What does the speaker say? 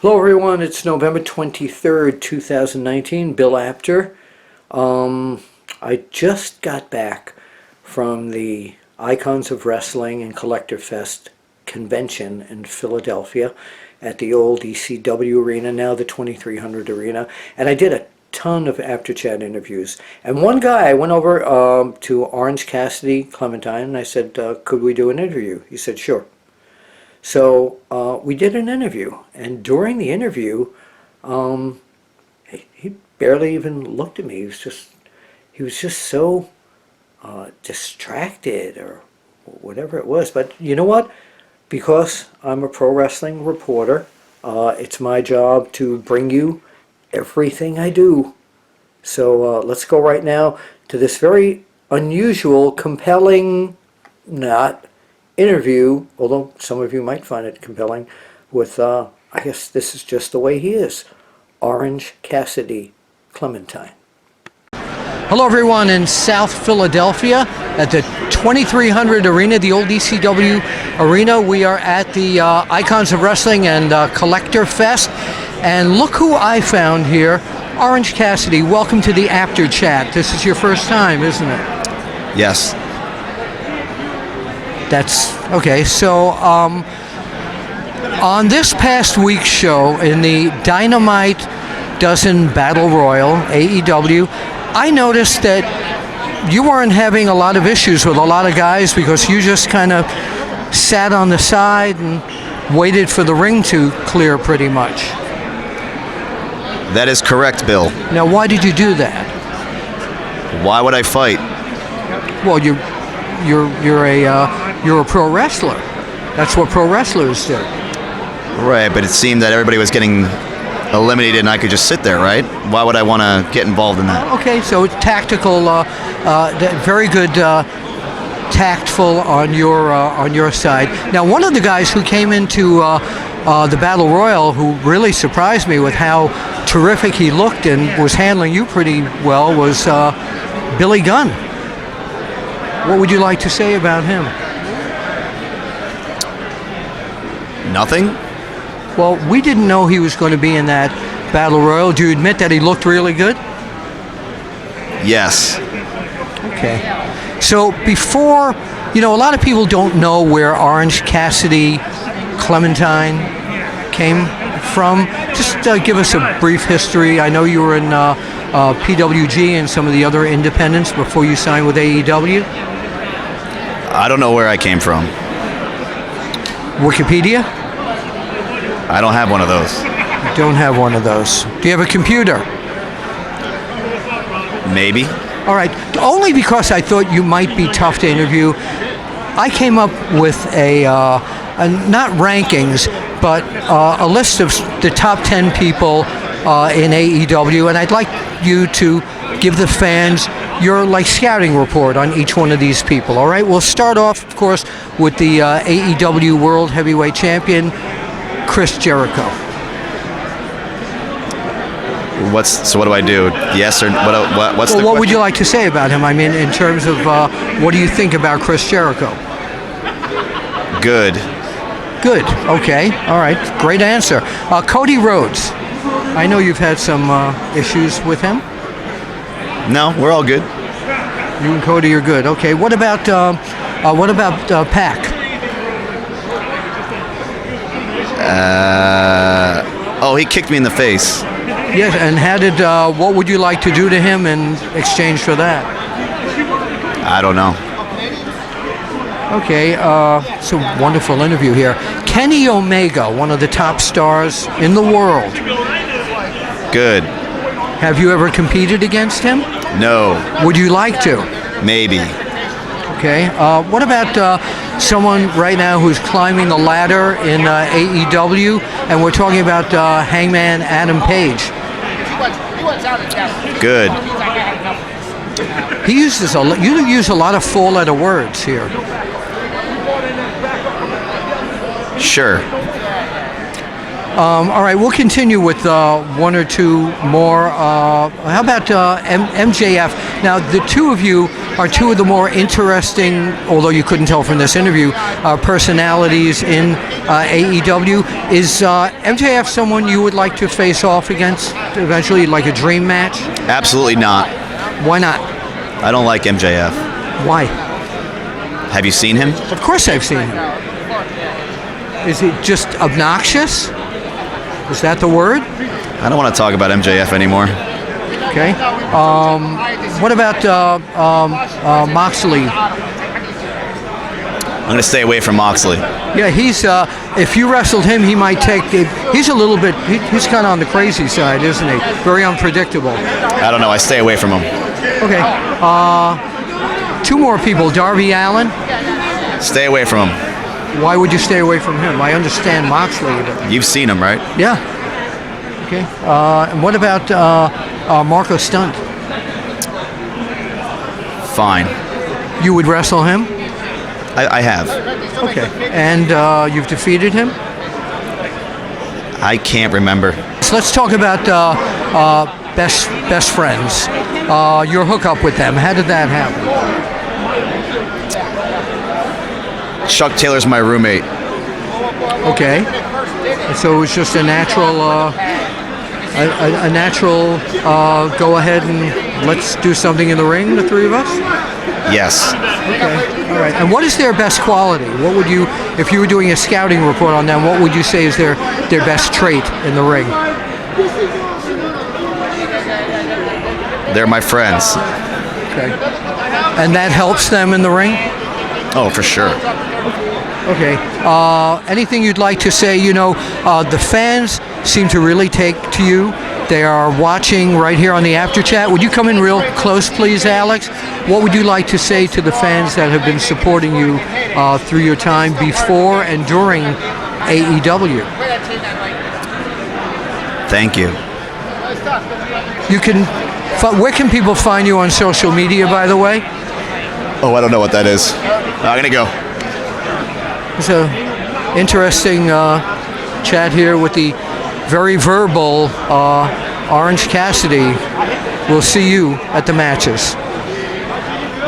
Hello everyone, it's November 23rd, 2019, Bill Apter. I just got back from the Icons of Wrestling and Collector Fest convention in Philadelphia at the old ECW arena, now the 2300 arena, and I did a ton of After Chat interviews. And one guy, I went over to Orange Cassidy, Clementine, and I said, could we do an interview? He said, sure. So we did an interview, and during the interview, he barely even looked at me. He was just so distracted or whatever it was. But you know what? Because I'm a pro wrestling reporter, it's my job to bring you everything I do. So let's go right now to this very unusual, compelling, not interview, although some of you might find it compelling, with, I guess this is just the way he is, Orange Cassidy, Clementine. Hello everyone in South Philadelphia at the 2300 Arena, the old ECW arena. We are at the Icons of Wrestling and Collector Fest, and look who I found here, Orange Cassidy. Welcome to the Apter Chat. This is your first time, isn't it? Yes. That's okay. So on this past week's show in the Dynamite Dozen Battle Royal, AEW, I noticed that you weren't having a lot of issues with a lot of guys because you just kind of sat on the side and waited for the ring to clear pretty much. That is correct, Bill. Now, why did you do that? Why would I fight? Well, you're a pro wrestler. That's what pro wrestlers do. Right, but it seemed that everybody was getting eliminated and I could just sit there, right? Why would I want to get involved in that? Okay, so it's tactical, very good, tactful on your side. Now, one of the guys who came into the Battle Royal who really surprised me with how terrific he looked and was handling you pretty well was Billy Gunn. What would you like to say about him? Nothing? Well, we didn't know he was going to be in that Battle Royal. Do you admit that he looked really good? Yes. Okay. So before, a lot of people don't know where Orange Cassidy Clementine came from. Just give us a brief history. I know you were in PWG and some of the other independents before you signed with AEW. I don't know where I came from. Wikipedia? I don't have one of those. You don't have one of those. Do you have a computer? Maybe. All right. Only because I thought you might be tough to interview, I came up with a not rankings, but a list of the top 10 people in AEW, and I'd like you to give the fans your scouting report on each one of these people. All right, we'll start off, of course, with the AEW World Heavyweight Champion, Chris Jericho. So what do I do? Yes or what's the question? What would you like to say about him? I mean, in terms of what do you think about Chris Jericho? Good. Good. Okay. All right. Great answer. Cody Rhodes. I know you've had some issues with him. No, we're all good. You and Cody are good. Okay. What about Pac? He kicked me in the face. Yes. And how did? What would you like to do to him in exchange for that? I don't know. Okay. It's a wonderful interview here. Kenny Omega, one of the top stars in the world. Good. Have you ever competed against him? No. Would you like to? Maybe. Okay. What about someone right now who's climbing the ladder in AEW, and we're talking about Hangman Adam Page? Good. You use a lot of four-letter words here. Sure. All right, we'll continue with one or two more. How about MJF? Now, the two of you are two of the more interesting, although you couldn't tell from this interview, personalities in AEW. Is MJF someone you would like to face off against eventually, like a dream match? Absolutely not. Why not? I don't like MJF. Why? Have you seen him? Of course I've seen him. Is he just obnoxious? Is that the word? I don't want to talk about MJF anymore. Okay. What about Moxley? I'm going to stay away from Moxley. Yeah, he's. If you wrestled him, he might take. He's a little bit. He's kind of on the crazy side, isn't he? Very unpredictable. I don't know. I stay away from him. Okay. Two more people. Darby Allin. Stay away from him. Why would you stay away from him? I understand Moxley, but You've seen him, right? yeah. Okay. And what about Marco Stunt? Fine. You would wrestle him? I have. Okay. And you've defeated him? I can't remember. So let's talk about best friends. Your hookup with them. How did that happen? Chuck Taylor's my roommate. Okay. So it was just a natural, go ahead and let's do something in the ring, the three of us? Yes. Okay. All right. And what is their best quality? What would you, if you were doing a scouting report on them, what would you say is their best trait in the ring? They're my friends. Okay. And that helps them in the ring? Oh, for sure. Okay. Anything you'd like to say? You know, the fans seem to really take to you. They are watching right here on the Apter chat. Would you come in real close, please, Alex? What would you like to say to the fans that have been supporting you through your time before and during AEW? Thank you. You can. Where can people find you on social media, by the way? Oh, I don't know what that is. I'm gonna go. It's an interesting chat here with the very verbal Orange Cassidy. We'll see you at the matches.